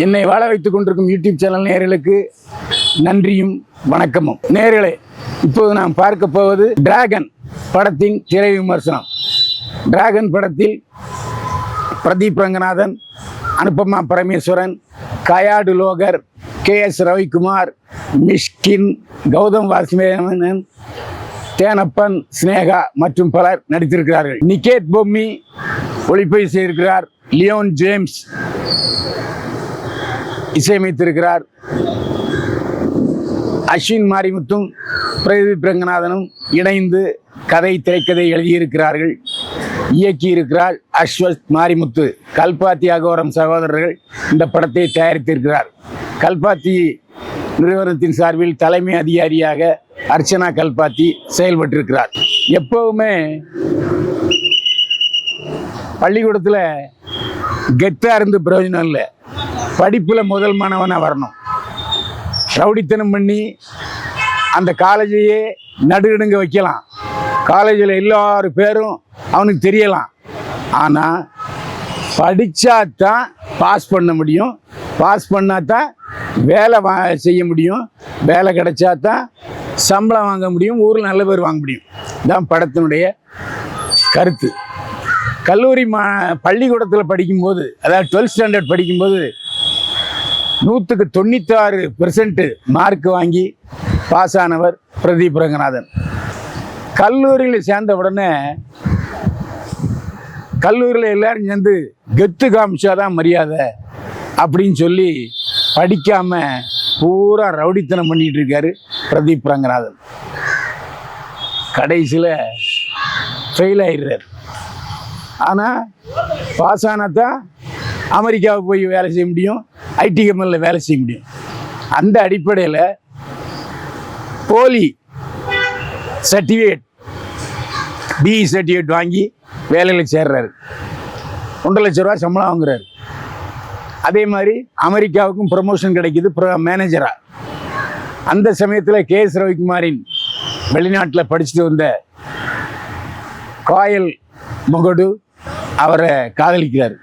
என்னை வாழ வைத்துக் கொண்டிருக்கும் யூடியூப் சேனல் நேயர்களுக்கு நன்றியும் வணக்கமும். நேயர்களே, இப்போது நாம் பார்க்க போவது டிராகன் படத்தின் திரை விமர்சனம். டிராகன் படத்தில் பிரதீப் ரங்கநாதன், அனுபமா பரமேஸ்வரன், கயாடு லோகர், KS ரவிக்குமார், மிஷ்கின், கௌதம் வாசுதேவன், தேனப்பன், ஸ்னேகா மற்றும் பலர் நடித்திருக்கிறார்கள். நிகேத் பொம்மி ஒளிப்பதிவு செய்திருக்கிறார். லியோன் ஜேம்ஸ் இசையமைத்திருக்கிறார். அஸ்வின் மாரிமுத்தும் பிரதீப் ரங்கநாதனும் இணைந்து கதை திரைக்கதை எழுதியிருக்கிறார்கள். இயக்கியிருக்கிறார் அஸ்வத் மாரிமுத்து. கல்பாத்தி அகோரம் சகோதரர்கள் இந்த படத்தை தயாரித்திருக்கிறார். கல்பாத்தி நிறுவனத்தின் சார்பில் தலைமை அதிகாரியாக அர்ச்சனா கல்பாத்தி செயல்பட்டிருக்கிறார். எப்பவுமே பள்ளிக்கூடத்தில் கெத்தாக இருந்து பிரயோஜனம் இல்லை, படிப்பில் முதல் மாணவனாக வரணும். ரவுடித்தனம் பண்ணி அந்த காலேஜையே நடுநடுங்க வைக்கலாம். காலேஜில் எல்லாரும் பேரும் அவனுக்கு தெரியலாம். ஆனால் படித்தாதான் பாஸ் பண்ண முடியும். பாஸ் பண்ணாதான் வேலை செய்ய முடியும். வேலை கிடைச்சா தான் சம்பளம் வாங்க முடியும். ஊரில் நல்ல பேர் வாங்க முடியும். இதுதான் படத்தினுடைய கருத்து. கல்லூரி பள்ளிக்கூடத்தில் படிக்கும்போது, அதாவது 12th ஸ்டாண்டர்ட் படிக்கும்போது 100க்கு 96% மார்க் வாங்கி பாஸ் ஆனவர் பிரதீப் ரங்கநாதன். கல்லூரியில் சேர்ந்த உடனே கல்லூரியில் எல்லாரும் சேர்ந்து கெத்து காமிச்சாதான் மரியாதை அப்படின்னு சொல்லி படிக்காம பூரா ரவுடித்தனம் பண்ணிட்டு இருக்காரு பிரதீப் ரங்கநாதன். கடைசியில் ஃபெயில் ஆயிடுறார். ஆனால் பாஸ் ஆனாதான் அமெரிக்காவுக்கு போய் வேலை செய்ய முடியும், ஐடி கம்பெனியில் வேலை செய்ய முடியும். அந்த அடிப்படையில் போலி சர்டிஃபிகேட், பிஇ சர்டிஃபிகேட் வாங்கி வேலையில் சேர்றாரு. 1.5 லட்ச ரூபா சம்பளம் வாங்குறாரு. அதே மாதிரி அமெரிக்காவுக்கும் ப்ரமோஷன் கிடைக்கிது மேனேஜராக. அந்த சமயத்தில் KS ரவிக்குமாரின் வெளிநாட்டில் படிச்சுட்டு வந்த காயல் முகடு அவரை காதலிக்கிறார்.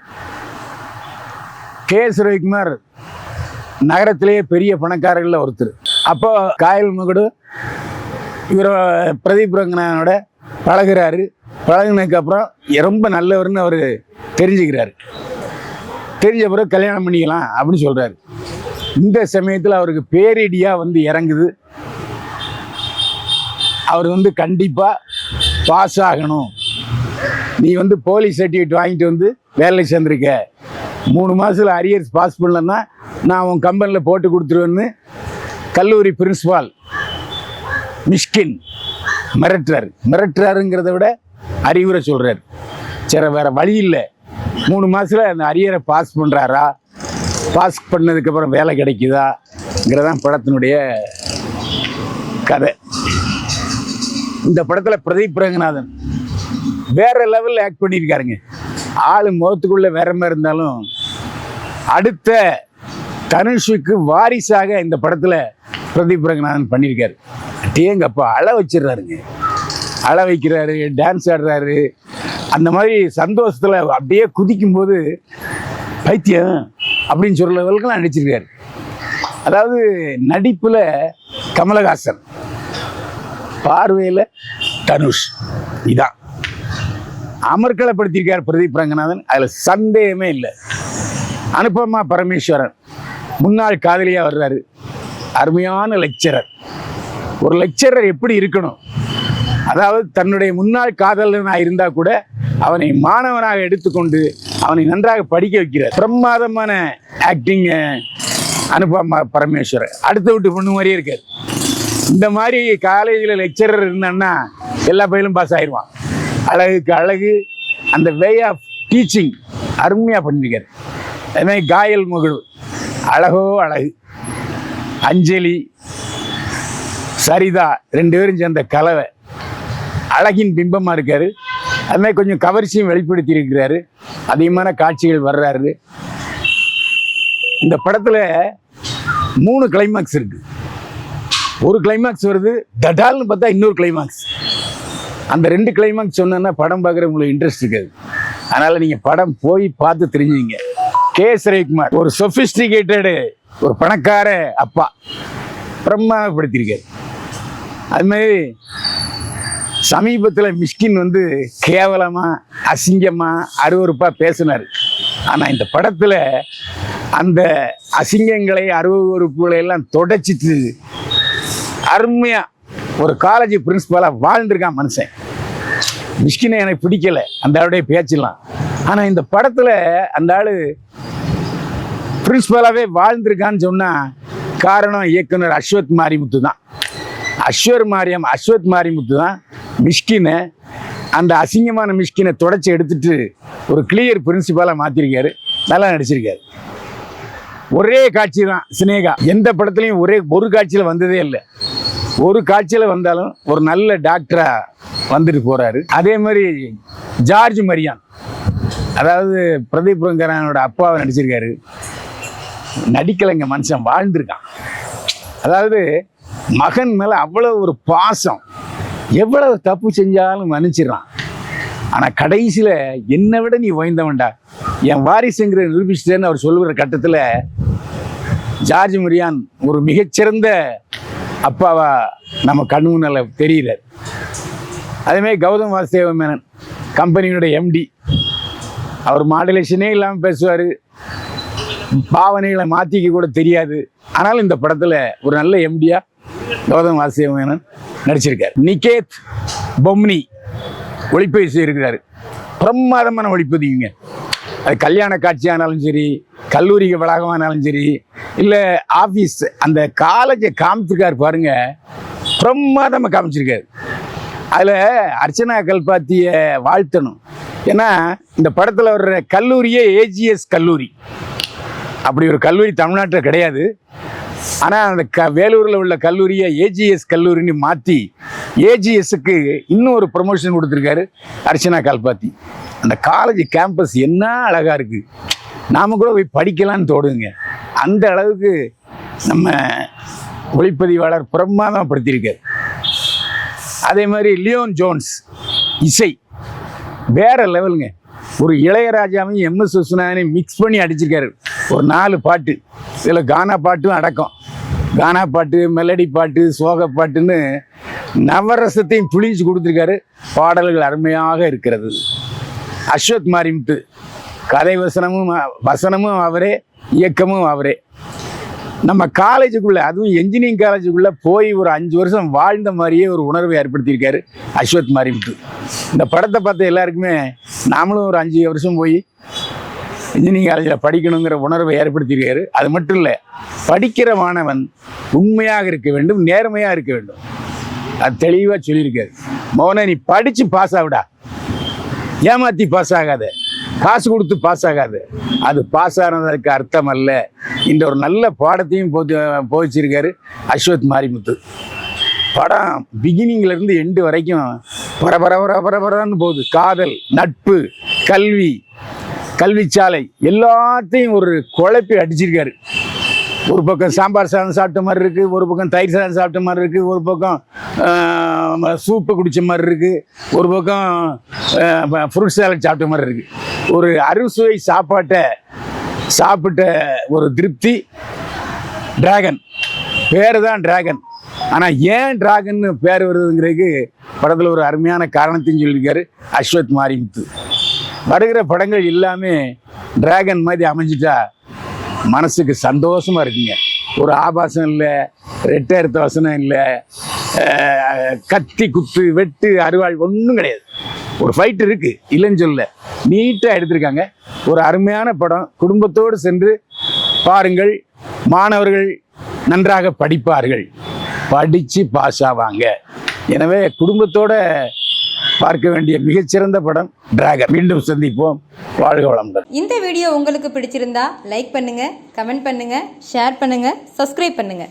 KS ரவிக்குமார் நகரத்திலேயே பெரிய பணக்காரர்களில் ஒருத்தர். அப்போ காயல் முகடு இவரை பிரதீப் ரங்கநாதனோட பழகிறாரு. பழகினதுக்கப்புறம் ரொம்ப நல்லவர்னு அவர் தெரிஞ்சுக்கிறாரு. தெரிஞ்ச பிறகு கல்யாணம் பண்ணிக்கலாம் அப்படின்னு சொல்கிறாரு. இந்த சமயத்தில் அவருக்கு பேரிடியாக வந்து இறங்குது. அவர் கண்டிப்பாக பாஸ் ஆகணும், நீ போலீஸ் சர்டிஃபிகேட் வாங்கிட்டு வேலை சேர்ந்துருக்க, 3 மாதத்தில் அரியர்ஸ் பாஸ் பண்ணலன்னா நான் உன் கம்பெனியில் போட்டு கொடுத்துருவேன்னு கல்லூரி பிரின்சிபால் மிஷ்கின் மிரட்டுறாருங்கிறத விட அறிவுரை சொல்கிறார். சரி, வேறு வழி இல்லை, 3 மாதத்தில் அந்த அரியரை பாஸ் பண்ணுறாரா, பாஸ் பண்ணதுக்கப்புறம் வேலை கிடைக்குதாங்கிறதான் படத்தினுடைய கதை. இந்த படத்தில் பிரதீப் ரங்கநாதன் வேற லெவலில் ஆக்ட் பண்ணியிருக்காருங்க. ஆளு முகத்துக்குள்ள வேற மாதிரி இருந்தாலும் அடுத்த தனுஷுக்கு வாரிசாக இந்த படத்தில் பிரதீப் ரங்கநாதன் பண்ணியிருக்காரு. டேங்கப்பா அழ வச்சிடுறாருங்க, அழ வைக்கிறாரு, டான்ஸ் ஆடுறாரு. அந்த மாதிரி சந்தோஷத்தில் அப்படியே குதிக்கும்போது பைத்தியம் அப்படின்னு சொல்கிற லெவலுக்குலாம் நடிச்சிருக்காரு. அதாவது நடிப்பில் கமலஹாசன், பார்வையில் தனுஷ், இதான் அமர்க்களப்படுத்தியிருக்கார் பிரதீப் ரங்கநாதன். அதில் சந்தேகமே இல்லை. அனுபமா பரமேஸ்வரன் முன்னாள் காதலியாக வர்றாரு. அருமையான லெக்சரர். ஒரு லெக்சரர் எப்படி இருக்கணும், அதாவது தன்னுடைய முன்னாள் காதலனாக இருந்தால் கூட அவனை மாணவனாக எடுத்துக்கொண்டு அவனை நன்றாக படிக்க வைக்கிறார். பிரமாதமான ஆக்டிங் அனுபமா பரமேஸ்வரன். அடுத்த விட்டு பொண்ணு மாதிரியே இருக்கார். இந்த மாதிரி காலேஜில் லெக்சரர் இருந்தான்னா எல்லா பையலும் பாஸ் ஆயிடுவான். அழகுக்கு அழகு, அந்த வே ஆஃப் டீச்சிங் அருமையாக பண்ணியிருக்காரு. அதுமாதிரி காயல் முகடு அழகோ அழகு. அஞ்சலி, சரிதா 2 பேரும் சேர்ந்த கலவை அழகின் பிம்பமாக இருக்கார். அதுமாதிரி கொஞ்சம் கவர்ச்சியும் வெளிப்படுத்தி இருக்கிறாரு. அதிகமான காட்சிகள் வர்றாரு. இந்த படத்தில் 3 கிளைமாக்ஸ் இருக்குது. ஒரு கிளைமாக்ஸ் வருது, தடால்னு பார்த்தா இன்னொரு கிளைமாக்ஸ். அந்த 2 கிளைமாக்ஸ் சொன்னா படம் பார்க்குற உங்களுக்கு இன்ட்ரெஸ்ட் இருக்காது. அதனால் நீங்கள் படம் போய் பார்த்து தெரிஞ்சுங்க. ரவிக்குமார் ஒரு சொபிஸ்டிகேட்டடு ஒரு பணக்கார அப்பா பிரம்மாப்படுத்தியிருக்காரு. அது மாதிரி சமீபத்தில் மிஷ்கின் வந்து கேவலமாக அசிங்கமாக அருவருப்பாக பேசினார். ஆனால் இந்த படத்தில் அந்த அசிங்கங்களை அருவருப்புகளை எல்லாம் தொடச்சிட்டு அருமையாக ஒரு காலேஜ் பிரின்சிபாலாக வாழ்ந்துருக்கான் மனுஷன். மிஷ்கினை எனக்கு பிடிக்கலை அந்த ஆளுடைய பேச்செல்லாம். ஆனால் இந்த படத்தில் அந்த ஆள் பிரின்சிபலாகவே வாழ்ந்திருக்கான்னு சொன்னால் காரணம் இயக்குனர் அஸ்வத் மாரிமுத்து தான். அஸ்வத் மாரிமுத்து தான் மிஷ்கினை, அந்த அசிங்கமான மிஷ்கினை தொடச்சி எடுத்துட்டு ஒரு கிளியர் பிரின்சிபலாக மாற்றிருக்காரு. நல்லா நடிச்சிருக்காரு. ஒரே காட்சி தான் சினேகா. எந்த படத்துலையும் ஒரு காட்சியில் வந்ததே இல்லை. ஒரு காட்சியில் வந்தாலும் ஒரு நல்ல டாக்டராக வந்துட்டு போகிறாரு. அதே மாதிரி ஜார்ஜ் மரியான், அதாவது பிரதீப் ரங்கரானோட அப்பாவை நடிச்சிருக்காரு. நடிக்கலைங்க, மனுஷன் வாழ்ந்திருக்கான். அதாவது மகன் மேலே அவ்வளோ ஒரு பாசம், எவ்வளவு தப்பு செஞ்சாலும் மன்னிச்சிடறான். ஆனால் கடைசியில் என்னை விட நீ ஓய்ந்தவன்டா, என் வாரிசுங்கிற நிரூபிச்சிட்டேன்னு அவர் சொல்லுகிற கட்டத்தில் ஜார்ஜ் மரியான் ஒரு மிகச்சிறந்த அப்பாவா நம்ம கண்ணு முன்னால் தெரிகிறார். அதேமாதிரி கௌதம் வாசுதேவ மேனன் கம்பெனியோட எம்டி, அவர் மாடுலேஷனே இல்லாமல் பேசுவார், பாவனைகளை மாற்றிக்க கூட தெரியாது. ஆனாலும் இந்த படத்தில் ஒரு நல்ல எம்டியா கௌதம் வாசுதேவ மேனன் நடிச்சிருக்கார். நிகேத் பொம்னி ஒளிப்பதிவு செய்திருக்கிறாரு. பிரமாதமான ஒளிப்பதிவுங்க. அது கல்யாண காட்சியானாலும் சரி, கல்லூரி வளாகமானாலும் சரி, இல்லை ஆஃபீஸ், அந்த காலேஜை காமிச்சிருக்காரு பாருங்க, பிரமாதமாக காமிச்சிருக்காரு. அதில் அர்ச்சனா கல்பாத்தியை வாழ்த்தணும். ஏன்னா இந்த படத்தில் வர்ற கல்லூரியே ஏஜிஎஸ் கல்லூரி. அப்படி ஒரு கல்லூரி தமிழ்நாட்டில் கிடையாது. ஆனால் அந்த வேலூரில் உள்ள கல்லூரியை ஏஜிஎஸ் கல்லூரின்னு மாற்றி ஏஜிஎஸ்க்கு இன்னும் ஒரு ப்ரொமோஷன் கொடுத்துருக்காரு அர்ச்சனா கல்பாத்தி. அந்த காலேஜ் கேம்பஸ் என்ன அழகாக இருக்குது, நாம் கூட போய் படிக்கலான்னு தோடுங்க. அந்த அளவுக்கு நம்ம ஒளிப்பதிவாளர் பிரமாதப்படுத்தியிருக்கார். அதே மாதிரி லியோன் ஜோன்ஸ் இசை வேற லெவலுங்க. ஒரு இளையராஜாவையும் எம்எஸ் விஸ்வநாதனையும் மிக்ஸ் பண்ணி அடிச்சிருக்காரு. ஒரு 4 பாட்டு, இதில் கானா பாட்டும் அடக்கம். கானா பாட்டு, மெலடி பாட்டு, சோக பாட்டுன்னு நவரசத்தையும் புளிச்சு கொடுத்துருக்காரு. பாடல்கள் அருமையாக இருக்கிறது. அஸ்வத் மாரிமுத்து கதை வசனமும் அவரே, இயக்கமும் அவரே. நம்ம காலேஜுக்குள்ளே, அதுவும் என்ஜினியரிங் காலேஜுக்குள்ளே போய் ஒரு 5 வருஷம் வாழ்ந்த மாதிரியே ஒரு உணர்வை ஏற்படுத்தியிருக்காரு அஸ்வத் மாரிமுத்து. இந்த படத்தை பார்த்த எல்லாருக்குமே நாமளும் ஒரு 5 வருஷம் போய் இன்ஜினியரிங் காலேஜில் படிக்கணுங்கிற உணர்வை ஏற்படுத்தியிருக்காரு. அது மட்டும் இல்லை, படிக்கிற மாணவன் உண்மையாக இருக்க வேண்டும், நேர்மையாக இருக்க வேண்டும். அது தெளிவாக சொல்லியிருக்காரு. மோன, நீ படித்து பாஸ் ஆகுடா, ஏமாற்றி பாஸ் ஆகாத, காசு கொடுத்து பாஸ் ஆகாது. அது பாஸ் ஆனதற்கு அர்த்தம் அல்ல. இந்த ஒரு நல்ல பாடத்தையும் போதிச்சிருக்காரு அஸ்வத் மாரிமுத்து. படம் பிகினிங்லேருந்து எண்டு வரைக்கும் பரபரன்னு போகுது. காதல், நட்பு, கல்வி, கல்விச்சாலை எல்லாத்தையும் ஒரு குழப்பி அடிச்சிருக்காரு. ஒரு பக்கம் சாம்பார் சாதம் சாப்பிட்ட மாதிரி இருக்குது, ஒரு பக்கம் தயிர் சாதம் சாப்பிட்ட மாதிரி இருக்குது, ஒரு பக்கம் சூப்பு குடித்த மாதிரி இருக்குது, ஒரு பக்கம் ஃப்ரூட் சாலட் சாப்பிட்ட மாதிரி இருக்குது. ஒரு அறுசுவை சாப்பாட்டை சாப்பிட்ட ஒரு திருப்தி. டிராகன் பேர் தான் டிராகன். ஆனால் ஏன் டிராகன்னு பேர் வருதுங்கிறதுக்கு படத்தில் ஒரு அருமையான காரணத்தையும் சொல்லியிருக்காரு அஸ்வத் மாரிமுத்து. வருகிற படங்கள் எல்லாமே டிராகன் மாதிரி அமைஞ்சிட்டா மனசுக்கு சந்தோஷமாக இருக்குங்க. ஒரு ஆபாசம் இல்லை, ரெட்டை எடுத்த வசனம் இல்லை, கத்தி குத்து வெட்டு அருவாள் ஒன்றும் கிடையாது. ஒரு ஃபைட் இருக்குது, இல்லைன்னு சொல்ல, நீட்டாக எடுத்திருக்காங்க. ஒரு அருமையான படம். குடும்பத்தோடு சென்று பாருங்கள். மாணவர்கள் நன்றாக படிப்பார்கள், படித்து பாஸ் ஆவாங்க. எனவே குடும்பத்தோட பார்க்க வேண்டிய மிகச்சிறந்த படம் டிராகன். மீண்டும் சந்திப்போம். வாழ்க வளமுடன். இந்த வீடியோ உங்களுக்கு பிடிச்சிருந்தா லைக் பண்ணுங்க, கமெண்ட் பண்ணுங்க, ஷேர் பண்ணுங்க, சப்ஸ்கிரைப் பண்ணுங்க.